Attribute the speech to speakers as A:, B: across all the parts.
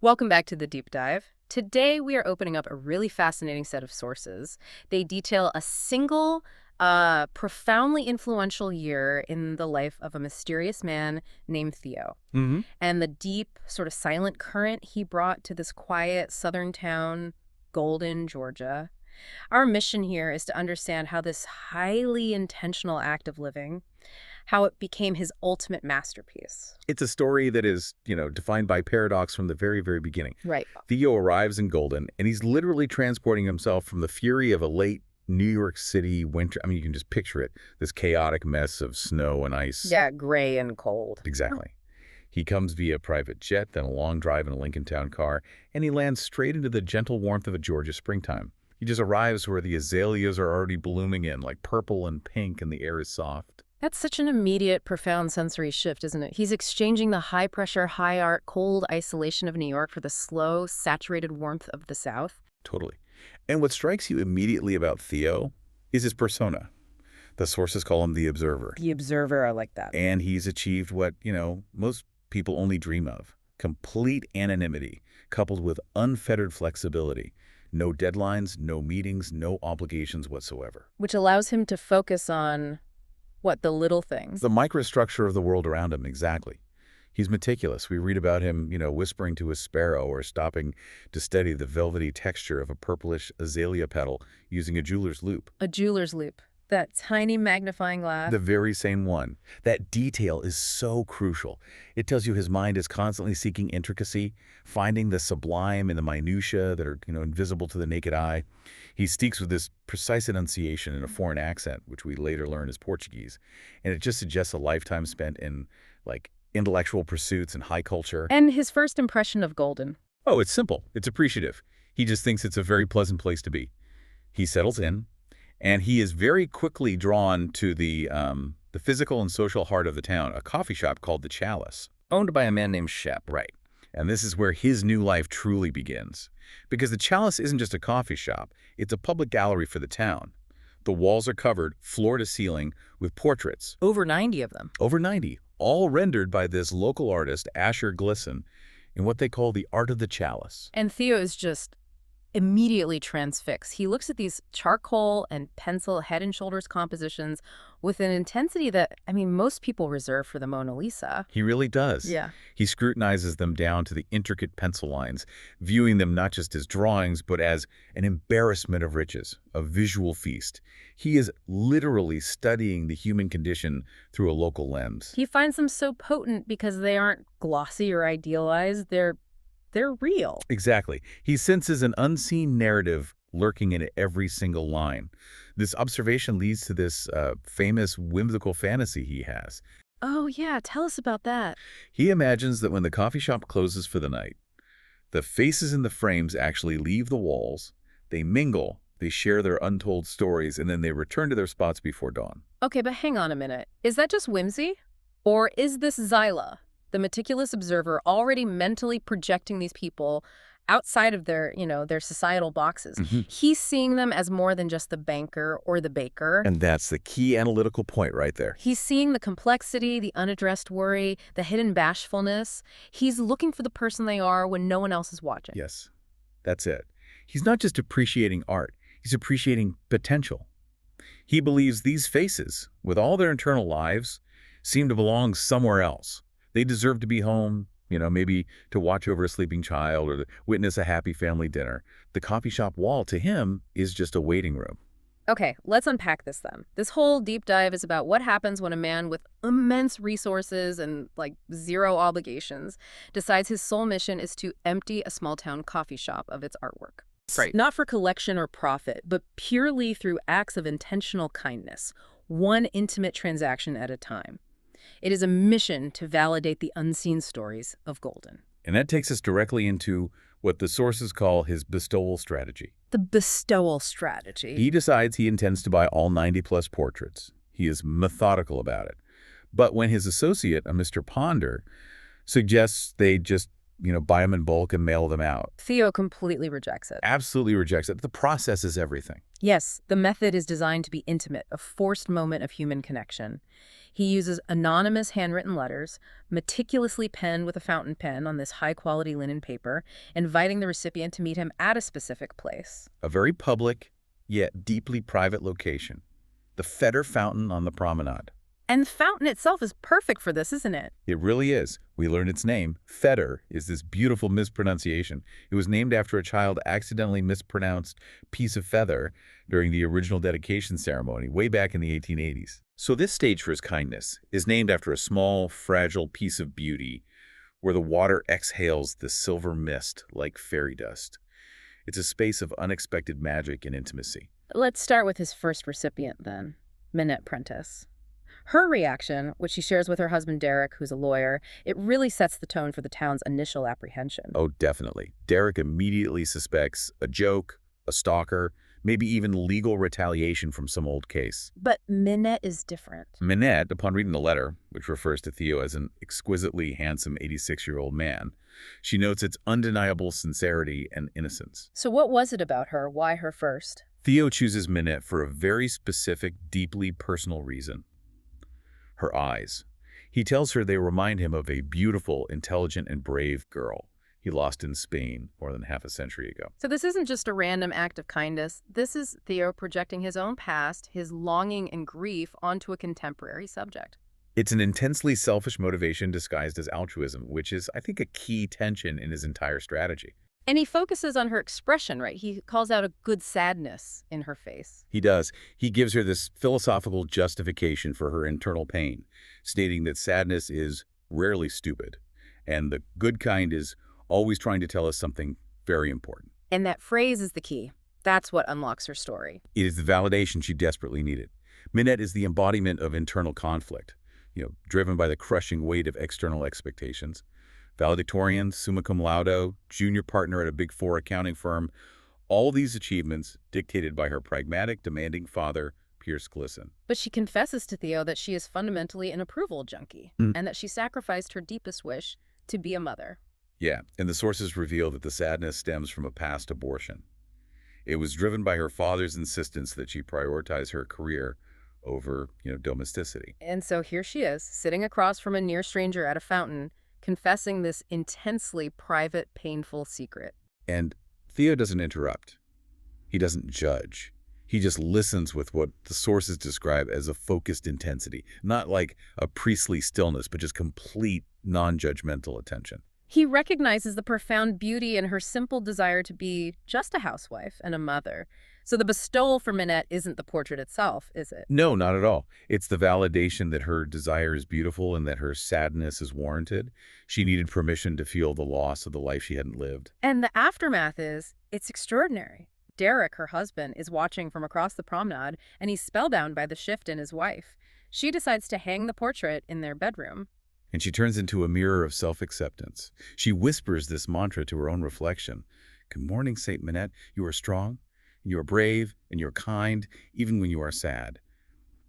A: Welcome back to the deep dive. Today we are opening up a really fascinating set of sources. They detail a single, profoundly influential year in the life of a mysterious man named Theo,
B: hmm
A: and the deep, sort of silent current he brought to this quiet southern town, Golden, Georgia. Our mission here is to understand how this highly intentional act of living, how it became his ultimate masterpiece.
B: It's a story that is, defined by paradox from the very, very beginning.
A: Right.
B: Theo arrives in Golden, and he's literally transporting himself from the fury of a late New York City winter. I mean, you can just picture it, this chaotic mess of snow and ice.
A: Yeah, gray and cold.
B: Exactly. He comes via private jet, then a long drive in a Lincoln Town car, and he lands straight into the gentle warmth of a Georgia springtime. He just arrives where the azaleas are already blooming in, like purple and pink, and the air is soft.
A: That's such an immediate, profound sensory shift, isn't it? He's exchanging the high-pressure, high-art, cold isolation of New York for the slow, saturated warmth of the South.
B: Totally. And what strikes you immediately about Theo is his persona. The sources call him the observer.
A: The observer, I like that.
B: And he's achieved what, most people only dream of. Complete anonymity, coupled with unfettered flexibility. No deadlines, no meetings, no obligations whatsoever.
A: Which allows him to focus on, what, the little things.
B: The microstructure of the world around him, exactly. He's meticulous. We read about him, whispering to a sparrow or stopping to study the velvety texture of a purplish azalea petal using a jeweler's loupe.
A: A jeweler's loupe. That tiny magnifying glass.
B: The very same one. That detail is so crucial. It tells you his mind is constantly seeking intricacy, finding the sublime in the minutiae that are, invisible to the naked eye. He speaks with this precise enunciation in a foreign accent, which we later learn is Portuguese. And it just suggests a lifetime spent in, intellectual pursuits and high culture.
A: And his first impression of Golden.
B: Oh, it's simple. It's appreciative. He just thinks it's a very pleasant place to be. He settles in. And he is very quickly drawn to the physical and social heart of the town, a coffee shop called the Chalice, owned by a man named Shep. Right. And this is where his new life truly begins. Because the Chalice isn't just a coffee shop, it's a public gallery for the town. The walls are covered, floor to ceiling, with portraits.
A: Over 90 of them.
B: Over 90, all rendered by this local artist, Asher Glisson, in what they call the art of the Chalice.
A: And Theo is just immediately transfixed. He looks at these charcoal and pencil head and shoulders compositions with an intensity that, most people reserve for the Mona Lisa.
B: He really does.
A: Yeah.
B: He scrutinizes them down to the intricate pencil lines, viewing them not just as drawings, but as an embarrassment of riches, a visual feast. He is literally studying the human condition through a local lens.
A: He finds them so potent because they aren't glossy or idealized. They're real.
B: Exactly. He senses an unseen narrative lurking in every single line. This observation leads to this famous whimsical fantasy he has.
A: Oh, yeah. Tell us about that.
B: He imagines that when the coffee shop closes for the night, the faces in the frames actually leave the walls, they mingle, they share their untold stories, and then they return to their spots before dawn.
A: Okay, but hang on a minute. Is that just whimsy? Or is this Zyla, the meticulous observer, already mentally projecting these people outside of their societal boxes? He's seeing them as more than just the banker or the baker.
B: And that's the key analytical point right there.
A: He's seeing the complexity, the unaddressed worry, the hidden bashfulness. He's looking for the person they are when no one else is watching.
B: Yes, that's it. He's not just appreciating art, he's appreciating potential. He believes these faces, with all their internal lives, seem to belong somewhere else. They deserve to be home, maybe to watch over a sleeping child or to witness a happy family dinner. The coffee shop wall, to him, is just a waiting room.
A: Okay, let's unpack this then. This whole deep dive is about what happens when a man with immense resources and, zero obligations decides his sole mission is to empty a small-town coffee shop of its artwork.
B: Right.
A: Not for collection or profit, but purely through acts of intentional kindness, one intimate transaction at a time. It is a mission to validate the unseen stories of Golden.
B: And that takes us directly into what the sources call his bestowal strategy.
A: The bestowal strategy.
B: He decides he intends to buy all 90-plus portraits. He is methodical about it. But when his associate, a Mr. Ponder, suggests they just buy them in bulk and mail them out.
A: Theo completely rejects it.
B: Absolutely rejects it. The process is everything.
A: Yes, the method is designed to be intimate, a forced moment of human connection. He uses anonymous handwritten letters, meticulously penned with a fountain pen on this high-quality linen paper, inviting the recipient to meet him at a specific place.
B: A very public, yet deeply private location. The Fetter Fountain on the promenade.
A: And the fountain itself is perfect for this, isn't it?
B: It really is. We learn its name. Fetter is this beautiful mispronunciation. It was named after a child accidentally mispronounced piece of feather during the original dedication ceremony way back in the 1880s. So this stage for his kindness is named after a small, fragile piece of beauty where the water exhales the silver mist like fairy dust. It's a space of unexpected magic and intimacy.
A: Let's start with his first recipient, then, Minette Prentice. Her reaction, which she shares with her husband Derek, who's a lawyer, it really sets the tone for the town's initial apprehension.
B: Oh, definitely. Derek immediately suspects a joke, a stalker, maybe even legal retaliation from some old case.
A: But Minette is different.
B: Minette, upon reading the letter, which refers to Theo as an exquisitely handsome 86-year-old man, she notes its undeniable sincerity and innocence.
A: So what was it about her? Why her first?
B: Theo chooses Minette for a very specific, deeply personal reason. Her eyes. He tells her they remind him of a beautiful, intelligent, and brave girl he lost in Spain more than half a century ago.
A: So this isn't just a random act of kindness. This is Theo projecting his own past, his longing and grief onto a contemporary subject.
B: It's an intensely selfish motivation disguised as altruism, which is, I think, a key tension in his entire strategy.
A: And he focuses on her expression, right? He calls out a good sadness in her face.
B: He does. He gives her this philosophical justification for her internal pain, stating that sadness is rarely stupid, and the good kind is always trying to tell us something very important.
A: And that phrase is the key. That's what unlocks her story.
B: It is the validation she desperately needed. Minette is the embodiment of internal conflict, driven by the crushing weight of external expectations. Valedictorian, summa cum laude, junior partner at a Big Four accounting firm, all these achievements dictated by her pragmatic, demanding father, Pierce Glisson.
A: But she confesses to Theo that she is fundamentally an approval junkie, and that she sacrificed her deepest wish to be a mother.
B: Yeah, and the sources reveal that the sadness stems from a past abortion. It was driven by her father's insistence that she prioritize her career over, domesticity.
A: And so here she is, sitting across from a near stranger at a fountain, confessing this intensely private, painful secret.
B: And Theo doesn't interrupt. He doesn't judge. He just listens with what the sources describe as a focused intensity, not like a priestly stillness, but just complete non-judgmental attention.
A: He recognizes the profound beauty in her simple desire to be just a housewife and a mother. So the bestowal for Minette isn't the portrait itself, is it?
B: No, not at all. It's the validation that her desire is beautiful and that her sadness is warranted. She needed permission to feel the loss of the life she hadn't lived.
A: And the aftermath is, it's extraordinary. Derek, her husband, is watching from across the promenade, and he's spellbound by the shift in his wife. She decides to hang the portrait in their bedroom.
B: And she turns into a mirror of self-acceptance. She whispers this mantra to her own reflection. Good morning, Saint Minette. You are strong. You are brave, and you're kind, even when you are sad.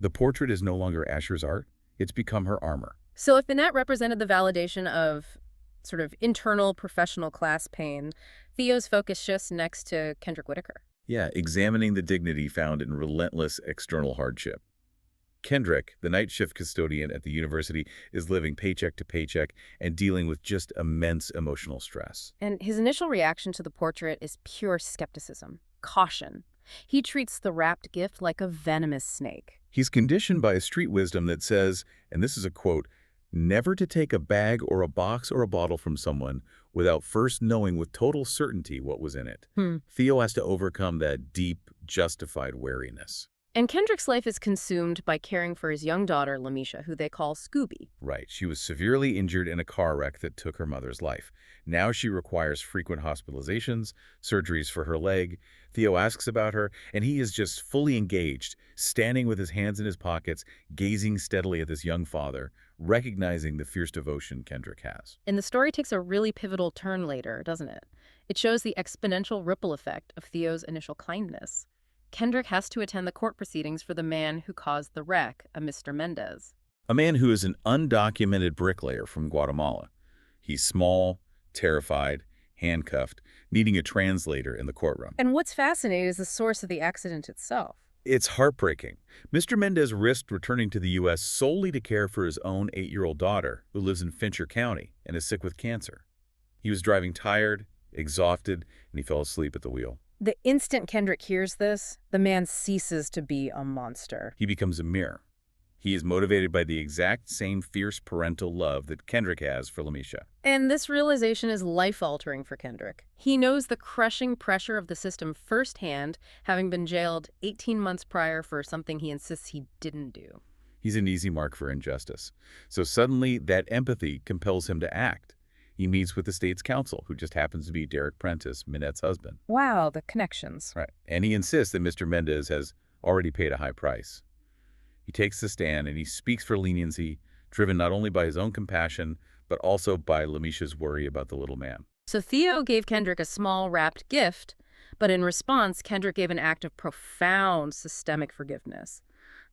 B: The portrait is no longer Asher's art. It's become her armor.
A: So if Minette represented the validation of sort of internal professional class pain, Theo's focus shifts next to Kendrick Whitaker.
B: Yeah, examining the dignity found in relentless external hardship. Kendrick, the night shift custodian at the university, is living paycheck to paycheck and dealing with just immense emotional stress.
A: And his initial reaction to the portrait is pure skepticism. Caution. He treats the wrapped gift like a venomous snake.
B: He's conditioned by a street wisdom that says, and this is a quote, never to take a bag or a box or a bottle from someone without first knowing with total certainty what was in it. Theo has to overcome that deep, justified wariness.
A: And Kendrick's life is consumed by caring for his young daughter, Lamisha, who they call Scooby.
B: Right. She was severely injured in a car wreck that took her mother's life. Now she requires frequent hospitalizations, surgeries for her leg. Theo asks about her, and he is just fully engaged, standing with his hands in his pockets, gazing steadily at this young father, recognizing the fierce devotion Kendrick has.
A: And the story takes a really pivotal turn later, doesn't it? It shows the exponential ripple effect of Theo's initial kindness. Kendrick has to attend the court proceedings for the man who caused the wreck, a Mr. Mendez.
B: A man who is an undocumented bricklayer from Guatemala. He's small, terrified, handcuffed, needing a translator in the courtroom.
A: And what's fascinating is the source of the accident itself.
B: It's heartbreaking. Mr. Mendez risked returning to the U.S. solely to care for his own 8-year-old daughter, who lives in Fincher County and is sick with cancer. He was driving tired, exhausted, and he fell asleep at the wheel.
A: The instant Kendrick hears this, the man ceases to be a monster.
B: He becomes a mirror. He is motivated by the exact same fierce parental love that Kendrick has for Lamisha.
A: And this realization is life-altering for Kendrick. He knows the crushing pressure of the system firsthand, having been jailed 18 months prior for something he insists he didn't do.
B: He's an easy mark for injustice. So suddenly, that empathy compels him to act. He meets with the state's counsel, who just happens to be Derek Prentice, Minette's husband.
A: Wow, the connections.
B: Right. And he insists that Mr. Mendez has already paid a high price. He takes the stand and he speaks for leniency, driven not only by his own compassion, but also by Lamisha's worry about the little man.
A: So Theo gave Kendrick a small wrapped gift, but in response, Kendrick gave an act of profound systemic forgiveness.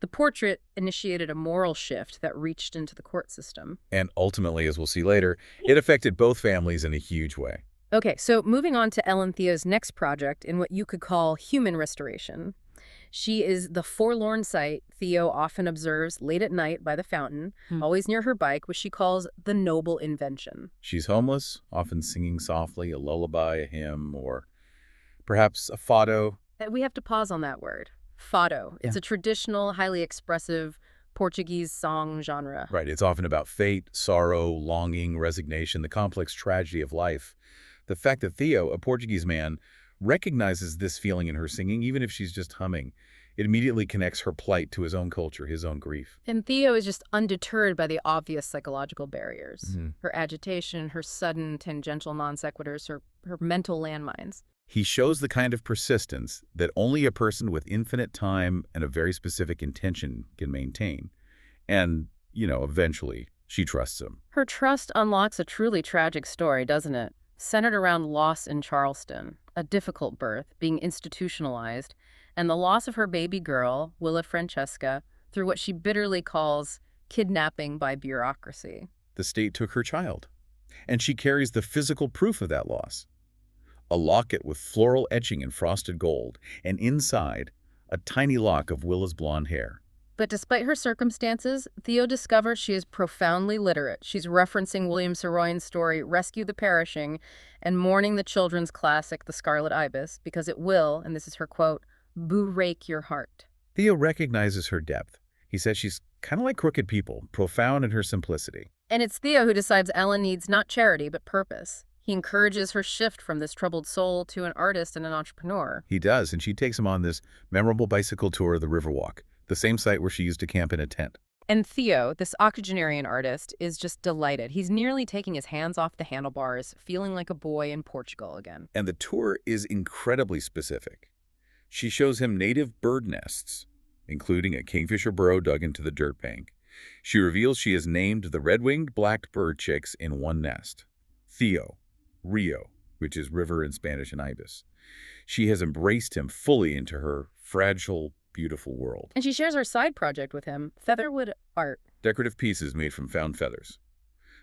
A: The portrait initiated a moral shift that reached into the court system.
B: And ultimately, as we'll see later, it affected both families in a huge way.
A: Okay, so moving on to Ellen Theo's next project in what you could call human restoration. She is the forlorn sight Theo often observes late at night by the fountain, always near her bike, which she calls the noble invention.
B: She's homeless, often singing softly a lullaby, a hymn, or perhaps a fado.
A: We have to pause on that word, fado. It's a traditional, highly expressive Portuguese song genre.
B: Right, it's often about fate, sorrow, longing, resignation, the complex tragedy of life. The fact that Theo, a Portuguese man, recognizes this feeling in her singing, even if she's just humming, it immediately connects her plight to his own culture, his own grief.
A: And Theo is just undeterred by the obvious psychological barriers. Her agitation, her sudden tangential non sequiturs, her mental landmines.
B: He shows the kind of persistence that only a person with infinite time and a very specific intention can maintain. And, eventually, she trusts him.
A: Her trust unlocks a truly tragic story, doesn't it? Centered around loss in Charleston, a difficult birth, being institutionalized, and the loss of her baby girl, Willa Francesca, through what she bitterly calls kidnapping by bureaucracy.
B: The state took her child, and she carries the physical proof of that loss. A locket with floral etching in frosted gold, and inside, a tiny lock of Willa's blonde hair.
A: But despite her circumstances, Theo discovers she is profoundly literate. She's referencing William Saroyan's story, Rescue the Perishing, and mourning the children's classic, The Scarlet Ibis, because it will, and this is her quote, "boo-rake your heart."
B: Theo recognizes her depth. He says she's kind of like crooked people, profound in her simplicity.
A: And it's Theo who decides Ellen needs not charity, but purpose. He encourages her shift from this troubled soul to an artist and an entrepreneur.
B: He does, and she takes him on this memorable bicycle tour of the Riverwalk, the same site where she used to camp in a tent.
A: And Theo, this octogenarian artist, is just delighted. He's nearly taking his hands off the handlebars, feeling like a boy in Portugal again.
B: And the tour is incredibly specific. She shows him native bird nests, including a kingfisher burrow dug into the dirt bank. She reveals she has named the red-winged black bird chicks in one nest, Theo, Rio, which is river in Spanish and ibis. She has embraced him fully into her fragile, beautiful world.
A: And she shares her side project with him, featherwood art.
B: Decorative pieces made from found feathers.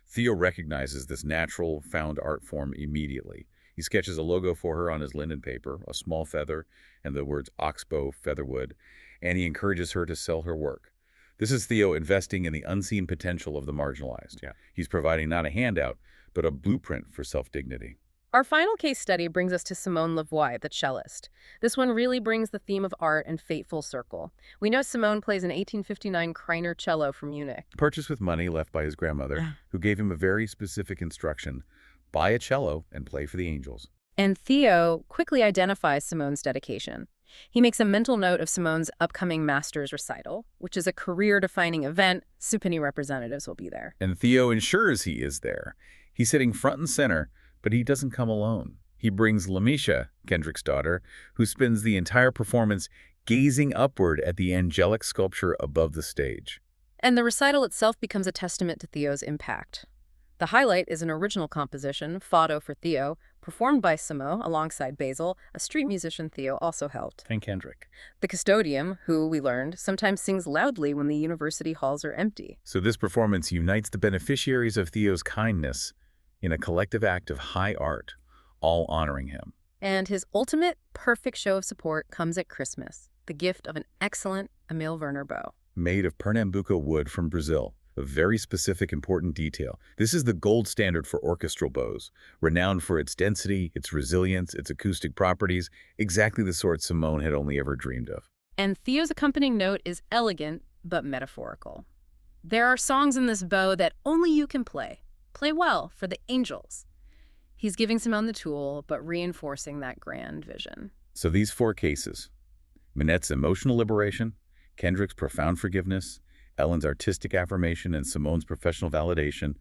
B: Theo recognizes this natural, found art form immediately. He sketches a logo for her on his linen paper, a small feather, and the words Oxbow Featherwood, and he encourages her to sell her work. This is Theo investing in the unseen potential of the marginalized. He's providing not a handout, but a blueprint for self-dignity.
A: Our final case study brings us to Simone Lavoie, the cellist. This one really brings the theme of art and fate full circle. We know Simone plays an 1859 Kreiner cello from Munich.
B: Purchased with money left by his grandmother, who gave him a very specific instruction: buy a cello and play for the angels.
A: And Theo quickly identifies Simone's dedication. He makes a mental note of Simone's upcoming master's recital, which is a career-defining event. Symphony representatives will be there.
B: And Theo ensures he is there. He's sitting front and center, but he doesn't come alone. He brings Lamisha, Kendrick's daughter, who spends the entire performance gazing upward at the angelic sculpture above the stage.
A: And the recital itself becomes a testament to Theo's impact. The highlight is an original composition, Fado for Theo, performed by Simone alongside Basil, a street musician Theo also helped.
B: And Kendrick.
A: The custodian, who we learned, sometimes sings loudly when the university halls are empty.
B: So this performance unites the beneficiaries of Theo's kindness in a collective act of high art, all honoring him.
A: And his ultimate perfect show of support comes at Christmas, the gift of an excellent Emil Werner bow.
B: Made of Pernambuco wood from Brazil, a very specific important detail. This is the gold standard for orchestral bows, renowned for its density, its resilience, its acoustic properties, exactly the sort Simone had only ever dreamed of.
A: And Theo's accompanying note is elegant but metaphorical. There are songs in this bow that only you can play. Play well for the angels. He's giving Simone the tool, but reinforcing that grand vision.
B: So these four cases, Minette's emotional liberation, Kendrick's profound forgiveness, Ellen's artistic affirmation, and Simone's professional validation,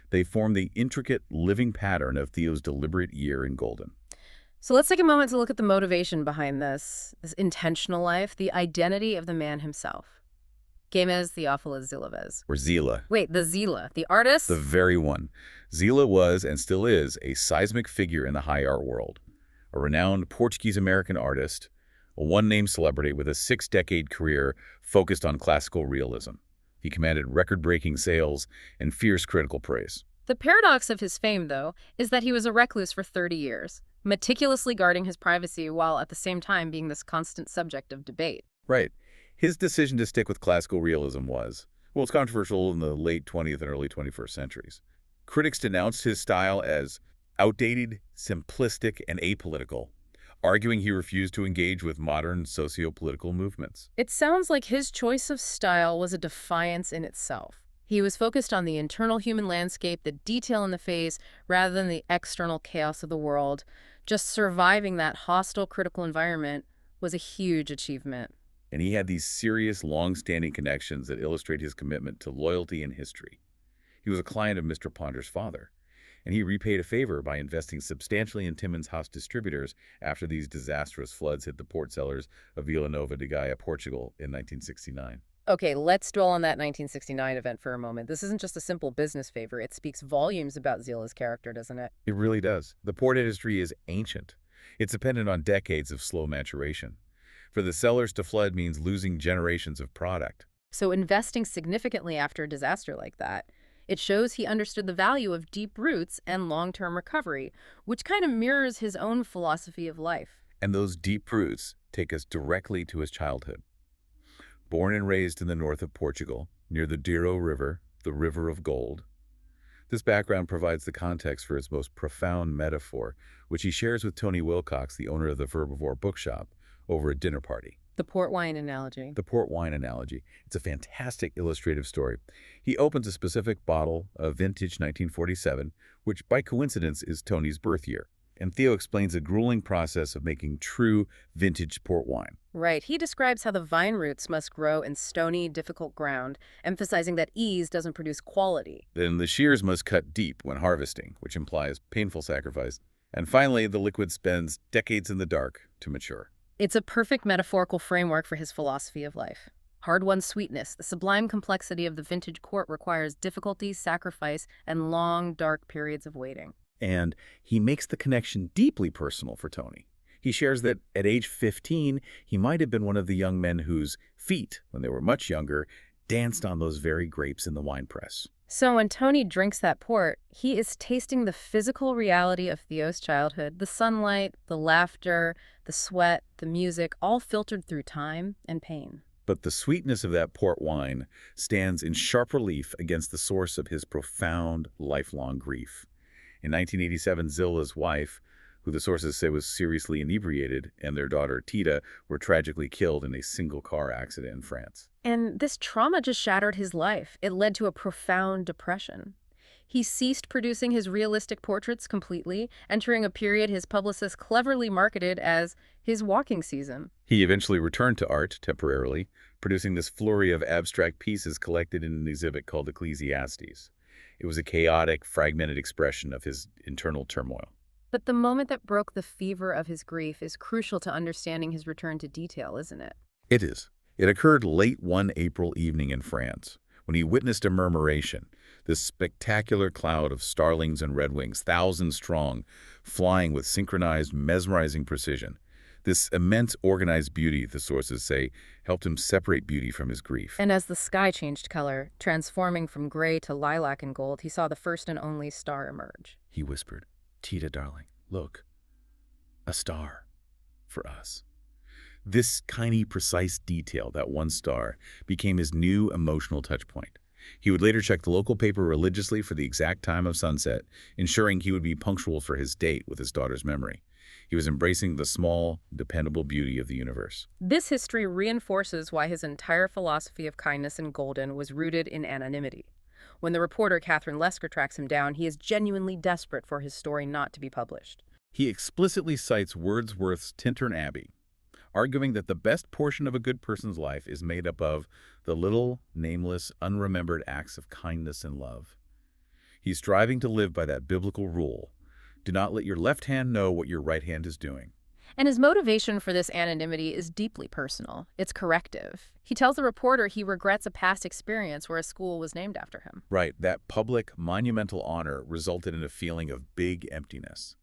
B: they form the intricate living pattern of Theo's deliberate year in Golden.
A: So let's take a moment to look at the motivation behind this intentional life, the identity of the man himself. Gemez Theophilus Zilavez.
B: Or Zila.
A: Wait, the Zila, the artist?
B: The very one. Zila was, and still is, a seismic figure in the high art world. A renowned Portuguese-American artist, a one-name celebrity with a 6-decade career focused on classical realism. He commanded record-breaking sales and fierce critical praise.
A: The paradox of his fame, though, is that he was a recluse for 30 years, meticulously guarding his privacy while at the same time being this constant subject of debate.
B: Right. His decision to stick with classical realism was, well, it's controversial in the late 20th and early 21st centuries. Critics denounced his style as outdated, simplistic, and apolitical, arguing he refused to engage with modern socio-political movements.
A: It sounds like his choice of style was a defiance in itself. He was focused on the internal human landscape, the detail in the face, rather than the external chaos of the world. Just surviving that hostile critical environment was a huge achievement.
B: And he had these serious, long-standing connections that illustrate his commitment to loyalty and history. He was a client of Mr. Ponder's father, and he repaid a favor by investing substantially in Timmins House distributors after these disastrous floods hit the port cellars of Vila Nova de Gaia, Portugal in 1969.
A: Okay, let's dwell on that 1969 event for a moment. This isn't just a simple business favor. It speaks volumes about Zila's character, doesn't it?
B: It really does. The port industry is ancient. It's dependent on decades of slow maturation. For the sellers to flood means losing generations of product.
A: So investing significantly after a disaster like that, it shows he understood the value of deep roots and long-term recovery, which kind of mirrors his own philosophy of life.
B: And those deep roots take us directly to his childhood. Born and raised in the north of Portugal, near the Douro River, the River of Gold, this background provides the context for his most profound metaphor, which he shares with Tony Wilcox, the owner of the Verbivore bookshop, over a dinner party.
A: The port wine analogy.
B: The port wine analogy. It's a fantastic illustrative story. He opens a specific bottle of vintage 1947, which by coincidence is Tony's birth year. And Theo explains the grueling process of making true vintage port wine.
A: Right. He describes how the vine roots must grow in stony, difficult ground, emphasizing that ease doesn't produce quality.
B: Then the shears must cut deep when harvesting, which implies painful sacrifice. And finally, the liquid spends decades in the dark to mature.
A: It's a perfect metaphorical framework for his philosophy of life. Hard-won sweetness, the sublime complexity of the vintage court requires difficulty, sacrifice, and long, dark periods of waiting.
B: And he makes the connection deeply personal for Tony. He shares that at age 15, he might have been one of the young men whose feet, when they were much younger, danced on those very grapes in the wine press.
A: So when Tony drinks that port, he is tasting the physical reality of Theo's childhood, the sunlight, the laughter, the sweat, the music, all filtered through time and pain.
B: But the sweetness of that port wine stands in sharp relief against the source of his profound, lifelong grief. In 1987, Zila's wife, who the sources say was seriously inebriated, and their daughter Tita were tragically killed in a single-car accident in France.
A: And this trauma just shattered his life. It led to a profound depression. He ceased producing his realistic portraits completely, entering a period his publicist cleverly marketed as his walking season.
B: He eventually returned to art temporarily, producing this flurry of abstract pieces collected in an exhibit called Ecclesiastes. It was a chaotic, fragmented expression of his internal turmoil.
A: But the moment that broke the fever of his grief is crucial to understanding his return to detail, isn't it?
B: It is. It occurred late one April evening in France, when he witnessed a murmuration, this spectacular cloud of starlings and redwings, thousands strong, flying with synchronized, mesmerizing precision. This immense organized beauty, the sources say, helped him separate beauty from his grief.
A: And as the sky changed color, transforming from gray to lilac and gold, he saw the first and only star emerge.
B: He whispered, "Tita, darling, look, a star for us." This tiny, precise detail, that one star, became his new emotional touchpoint. He would later check the local paper religiously for the exact time of sunset, ensuring he would be punctual for his date with his daughter's memory. He was embracing the small, dependable beauty of the universe.
A: This history reinforces why his entire philosophy of kindness in Golden was rooted in anonymity. When the reporter Catherine Lesker tracks him down, he is genuinely desperate for his story not to be published.
B: He explicitly cites Wordsworth's Tintern Abbey, arguing that the best portion of a good person's life is made up of the little, nameless, unremembered acts of kindness and love. He's striving to live by that biblical rule: do not let your left hand know what your right hand is doing.
A: And his motivation for this anonymity is deeply personal. It's corrective. He tells the reporter he regrets a past experience where a school was named after him.
B: Right, that public, monumental honor resulted in a feeling of big emptiness.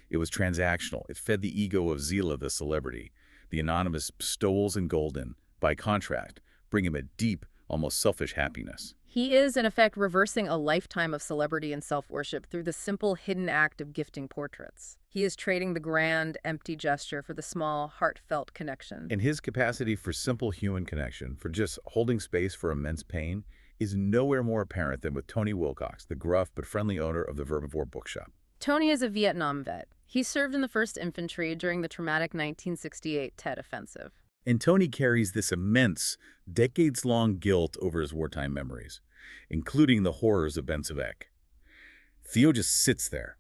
B: It was transactional. It fed the ego of Zila, the celebrity. The anonymous bestowals in Golden, by contrast, bring him a deep, almost selfish happiness.
A: He is, in effect, reversing a lifetime of celebrity and self-worship through the simple, hidden act of gifting portraits. He is trading the grand, empty gesture for the small, heartfelt connection.
B: And his capacity for simple human connection, for just holding space for immense pain, is nowhere more apparent than with Tony Wilcox, the gruff but friendly owner of the Verbivore bookshop.
A: Tony is a Vietnam vet. He served in the 1st Infantry during the traumatic 1968 Tet Offensive.
B: And Tony carries this immense, decades-long guilt over his wartime memories, including the horrors of Desecration. Theo just sits there,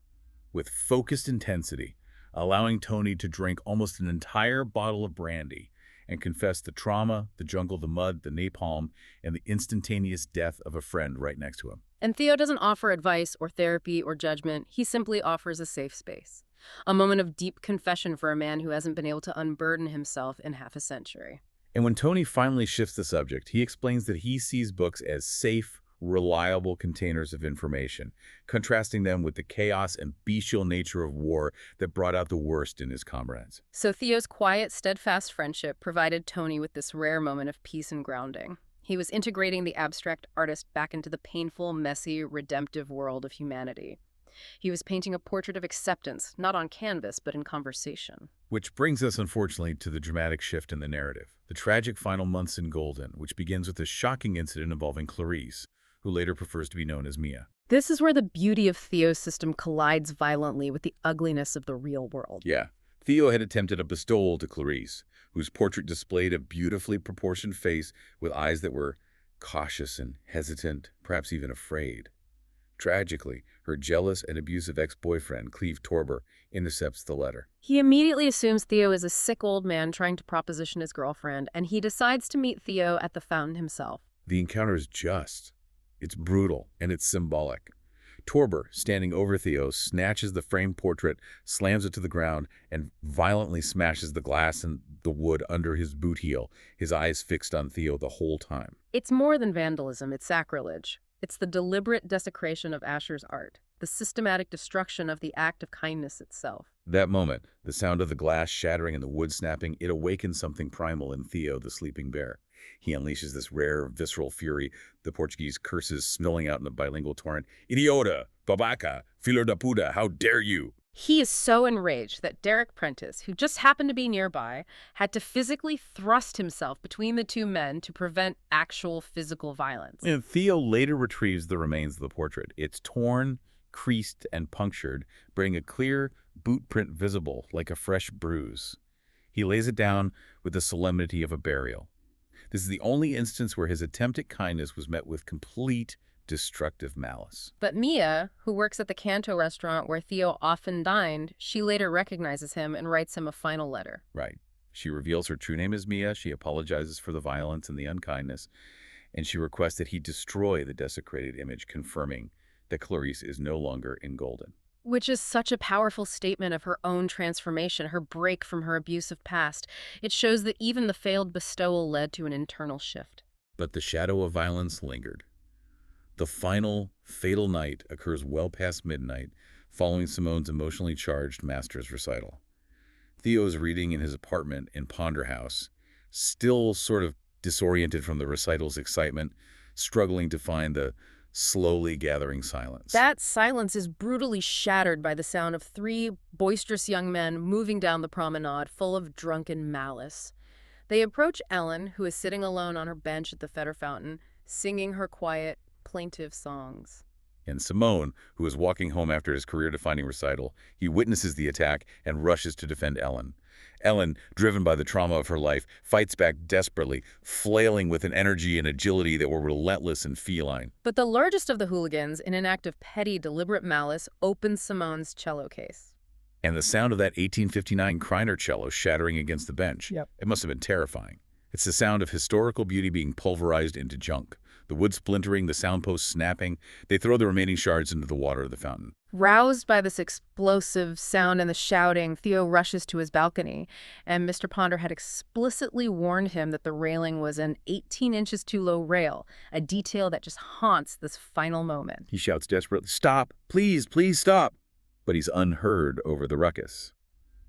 B: with focused intensity, allowing Tony to drink almost an entire bottle of brandy and confess the trauma, the jungle, the mud, the napalm, and the instantaneous death of a friend right next to him.
A: And Theo doesn't offer advice or therapy or judgment. He simply offers a safe space. A moment of deep confession for a man who hasn't been able to unburden himself in half a century.
B: And when Tony finally shifts the subject, he explains that he sees books as safe, reliable containers of information, contrasting them with the chaos and bestial nature of war that brought out the worst in his comrades.
A: So Theo's quiet, steadfast friendship provided Tony with this rare moment of peace and grounding. He was integrating the abstract artist back into the painful, messy, redemptive world of humanity. He was painting a portrait of acceptance, not on canvas, but in conversation.
B: Which brings us, unfortunately, to the dramatic shift in the narrative. The tragic final months in Golden, which begins with a shocking incident involving Clarice, who later prefers to be known as Mia.
A: This is where the beauty of Theo's system collides violently with the ugliness of the real world.
B: Yeah. Theo had attempted a bestowal to Clarice, whose portrait displayed a beautifully proportioned face with eyes that were cautious and hesitant, perhaps even afraid. Tragically, her jealous and abusive ex-boyfriend, Cleve Torber, intercepts the letter.
A: He immediately assumes Theo is a sick old man trying to proposition his girlfriend, and he decides to meet Theo at the fountain himself.
B: The encounter is just. It's brutal, and it's symbolic. Torber, standing over Theo, snatches the framed portrait, slams it to the ground, and violently smashes the glass and the wood under his boot heel, his eyes fixed on Theo the whole time.
A: It's more than vandalism, it's sacrilege. It's the deliberate desecration of Asher's art, the systematic destruction of the act of kindness itself.
B: That moment, the sound of the glass shattering and the wood snapping, it awakens something primal in Theo, the sleeping bear. He unleashes this rare, visceral fury, the Portuguese curses spilling out in a bilingual torrent. Idiota! Babaca! Filho da puta! How dare you!
A: He is so enraged that Derek Prentice, who just happened to be nearby, had to physically thrust himself between the two men to prevent actual physical violence.
B: And Theo later retrieves the remains of the portrait. It's torn, creased, and punctured, bringing a clear boot print visible like a fresh bruise. He lays it down with the solemnity of a burial. This is the only instance where his attempt at kindness was met with complete destructive malice.
A: But Mia, who works at the Canto restaurant where Theo often dined, she later recognizes him and writes him a final letter.
B: Right. She reveals her true name is Mia. She apologizes for the violence and the unkindness, and she requests that he destroy the desecrated image, confirming that Clarice is no longer in Golden.
A: Which is such a powerful statement of her own transformation, her break from her abusive past. It shows that even the failed bestowal led to an internal shift.
B: But the shadow of violence lingered. The final, fatal night occurs well past midnight, following Simone's emotionally charged master's recital. Theo's reading in his apartment in Ponder House, still sort of disoriented from the recital's excitement, struggling to find the slowly gathering silence.
A: That silence is brutally shattered by the sound of three boisterous young men moving down the promenade full of drunken malice. They approach Ellen, who is sitting alone on her bench at the Fetter Fountain, singing her quiet, plaintive songs.
B: And Simone, who is walking home after his career-defining recital, he witnesses the attack and rushes to defend Ellen. Ellen, driven by the trauma of her life, fights back desperately, flailing with an energy and agility that were relentless and feline.
A: But the largest of the hooligans, in an act of petty, deliberate malice, opens Simone's cello case.
B: And the sound of that 1859 Kreiner cello shattering against the bench,
A: Yep.
B: it must have been terrifying. It's the sound of historical beauty being pulverized into junk. The wood splintering, the soundpost snapping, they throw the remaining shards into the water of the fountain.
A: Roused by this explosive sound and the shouting, Theo rushes to his balcony, and Mr. Ponder had explicitly warned him that the railing was an 18 inches too low rail, a detail that just haunts this final moment.
B: He shouts desperately, "Stop! Please, please stop!" But he's unheard over the ruckus.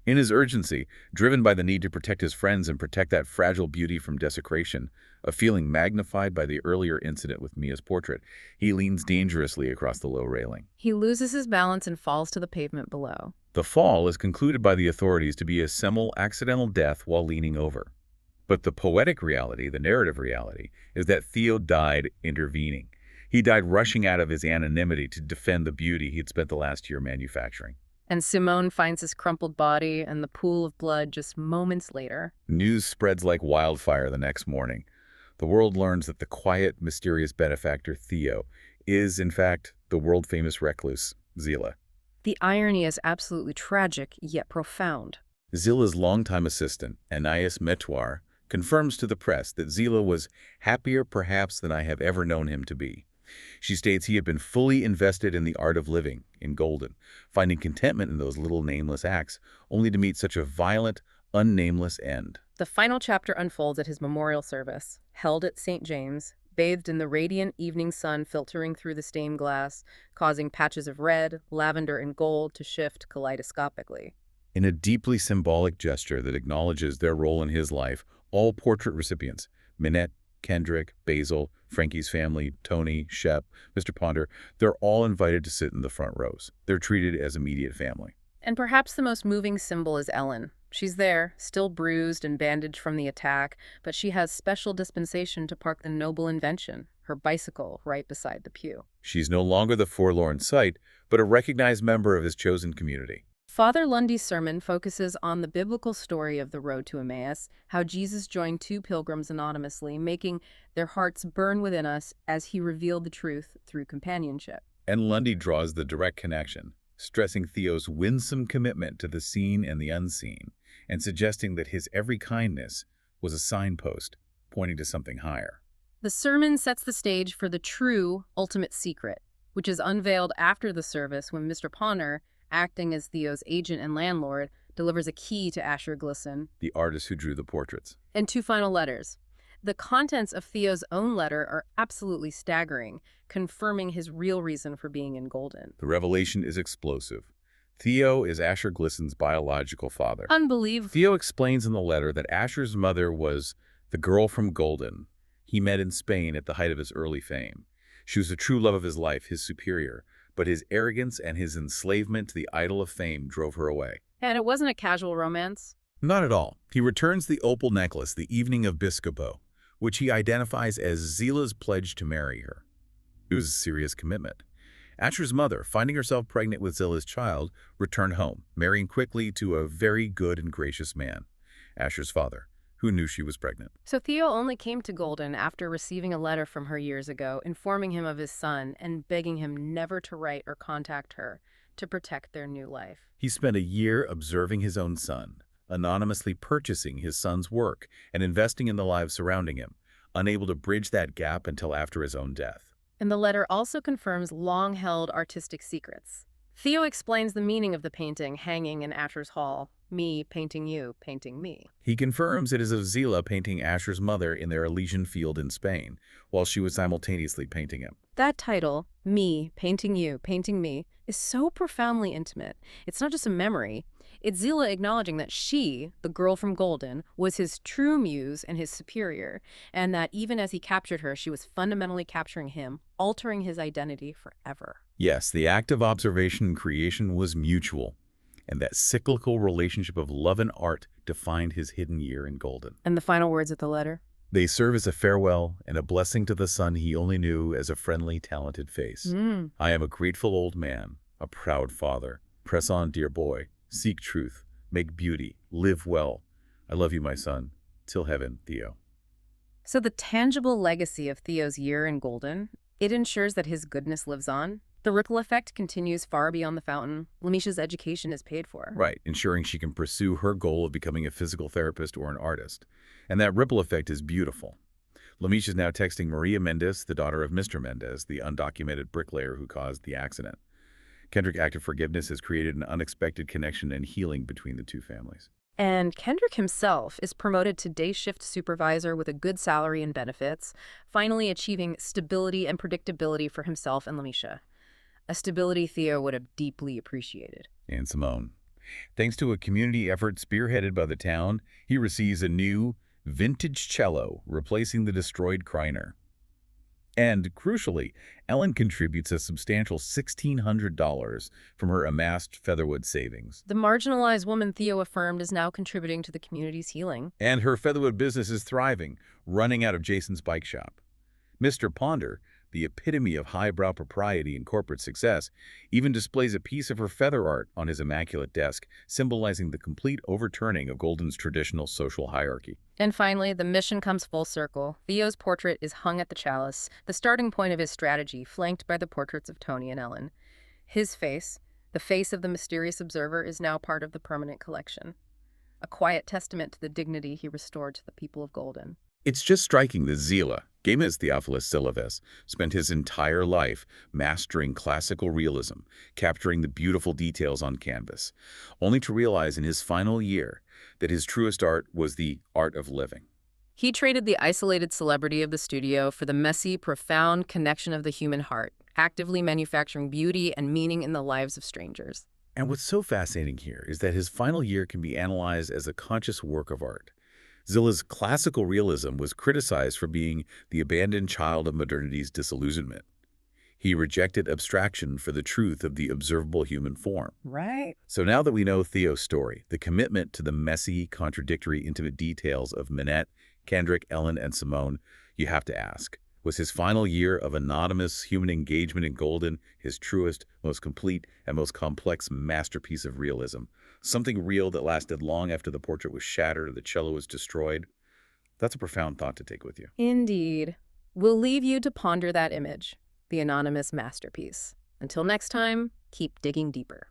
B: In his urgency, driven by the need to protect his friends and protect that fragile beauty from desecration, a feeling magnified by the earlier incident with Mia's portrait, he leans dangerously across the low railing.
A: He loses his balance and falls to the pavement below.
B: The fall is concluded by the authorities to be a accidental death while leaning over. But the poetic reality, the narrative reality, is that Theo died intervening. He died rushing out of his anonymity to defend the beauty he'd spent the last year manufacturing.
A: And Simone finds his crumpled body and the pool of blood just moments later.
B: News spreads like wildfire the next morning. The world learns that the quiet, mysterious benefactor Theo is, in fact, the world-famous recluse, Zila.
A: The irony is absolutely tragic, yet profound.
B: Zila's longtime assistant, Anais Metoir, confirms to the press that Zila was happier perhaps than I have ever known him to be. She states he had been fully invested in the art of living, in Golden, finding contentment in those little nameless acts, only to meet such a violent, unnameless end.
A: The final chapter unfolds at his memorial service, held at St. James, bathed in the radiant evening sun filtering through the stained glass, causing patches of red, lavender, and gold to shift kaleidoscopically.
B: In a deeply symbolic gesture that acknowledges their role in his life, all portrait recipients, Minette, Kendrick, Basil, Frankie's family, Tony, Shep, Mr. Ponder, they're all invited to sit in the front rows. They're treated as immediate family.
A: And perhaps the most moving symbol is Ellen. She's there, still bruised and bandaged from the attack, but she has special dispensation to park the noble invention, her bicycle, right beside the pew.
B: She's no longer the forlorn sight, but a recognized member of his chosen community.
A: Father Lundy's sermon focuses on the biblical story of the road to Emmaus, how Jesus joined two pilgrims anonymously, making their hearts burn within us as he revealed the truth through companionship.
B: And Lundy draws the direct connection, stressing Theo's winsome commitment to the seen and the unseen, and suggesting that his every kindness was a signpost pointing to something higher.
A: The sermon sets the stage for the true, ultimate secret, which is unveiled after the service when Mr. Ponder, acting as Theo's agent and landlord, delivers a key to Asher Glisson,
B: The artist who drew the portraits.
A: and two final letters. The contents of Theo's own letter are absolutely staggering, confirming his real reason for being in Golden.
B: The revelation is explosive. Theo is Asher Glisson's biological father.
A: Unbelievable.
B: Theo explains in the letter that Asher's mother was the girl from Golden he met in Spain at the height of his early fame. She was the true love of his life, his superior, but his arrogance and his enslavement to the idol of fame drove her away.
A: And it wasn't a casual romance.
B: Not at all. He returns the opal necklace the evening of Biscopo, which he identifies as Zila's pledge to marry her. It was a serious commitment. Asher's mother, finding herself pregnant with Zila's child, returned home, marrying quickly to a very good and gracious man, Asher's father, who knew she was pregnant.
A: So Theo only came to Golden after receiving a letter from her years ago, informing him of his son and begging him never to write or contact her to protect their new life.
B: He spent a year observing his own son, anonymously purchasing his son's work and investing in the lives surrounding him, unable to bridge that gap until after his own death.
A: And the letter also confirms long-held artistic secrets. Theo explains the meaning of the painting hanging in Asher's hall, me painting you, painting me.
B: He confirms it is of Zila painting Asher's mother in their Elysian field in Spain, while she was simultaneously painting him.
A: That title, me painting you, painting me, is so profoundly intimate. It's not just a memory. It's Zila acknowledging that she, the girl from Golden, was his true muse and his superior, and that even as he captured her, she was fundamentally capturing him, altering his identity forever.
B: Yes, the act of observation and creation was mutual, and that cyclical relationship of love and art defined his hidden year in Golden.
A: And the final words of the letter?
B: They serve as a farewell and a blessing to the son he only knew as a friendly, talented face. I am a grateful old man, a proud father. Press on, dear boy. Seek truth. Make beauty. Live well. I love you, my son. Till heaven, Theo.
A: So the tangible legacy of Theo's year in Golden, it ensures that his goodness lives on. The ripple effect continues far beyond the fountain. Lamicia's education is paid for.
B: Right, ensuring she can pursue her goal of becoming a physical therapist or an artist. And that ripple effect is beautiful. Lamicia is now texting Maria Mendez, the daughter of Mr. Mendez, the undocumented bricklayer who caused the accident. Kendrick's act of forgiveness has created an unexpected connection and healing between the two families.
A: And Kendrick himself is promoted to day shift supervisor with a good salary and benefits, finally achieving stability and predictability for himself and Lamicia. A stability Theo would have deeply appreciated.
B: And Simone. Thanks to a community effort spearheaded by the town, he receives a new, vintage cello, replacing the destroyed Kreiner. And, crucially, Ellen contributes a substantial $1,600 from her amassed Featherwood savings.
A: The marginalized woman Theo affirmed is now contributing to the community's healing.
B: And her Featherwood business is thriving, running out of Jason's bike shop. Mr. Ponder, the epitome of highbrow propriety and corporate success, even displays a piece of her feather art on his immaculate desk, symbolizing the complete overturning of Golden's traditional social hierarchy.
A: And finally, the mission comes full circle. Theo's portrait is hung at the chalice, the starting point of his strategy, flanked by the portraits of Tony and Ellen. His face, the face of the mysterious observer, is now part of the permanent collection, a quiet testament to the dignity he restored to the people of Golden.
B: It's just striking that Zila, Gaius Theophilus Sileves, spent his entire life mastering classical realism, capturing the beautiful details on canvas, only to realize in his final year that his truest art was the art of living.
A: He traded the isolated celebrity of the studio for the messy, profound connection of the human heart, actively manufacturing beauty and meaning in the lives of strangers.
B: And what's so fascinating here is that his final year can be analyzed as a conscious work of art. Zila's classical realism was criticized for being the abandoned child of modernity's disillusionment. He rejected abstraction for the truth of the observable human form.
A: Right.
B: So now that we know Theo's story, the commitment to the messy, contradictory, intimate details of Minette, Kendrick, Ellen, and Simone, you have to ask, was his final year of anonymous human engagement in Golden his truest, most complete, and most complex masterpiece of realism? Something real that lasted long after the portrait was shattered or the cello was destroyed? That's a profound thought to take with you.
A: Indeed. We'll leave you to ponder that image, the anonymous masterpiece. Until next time, keep digging deeper.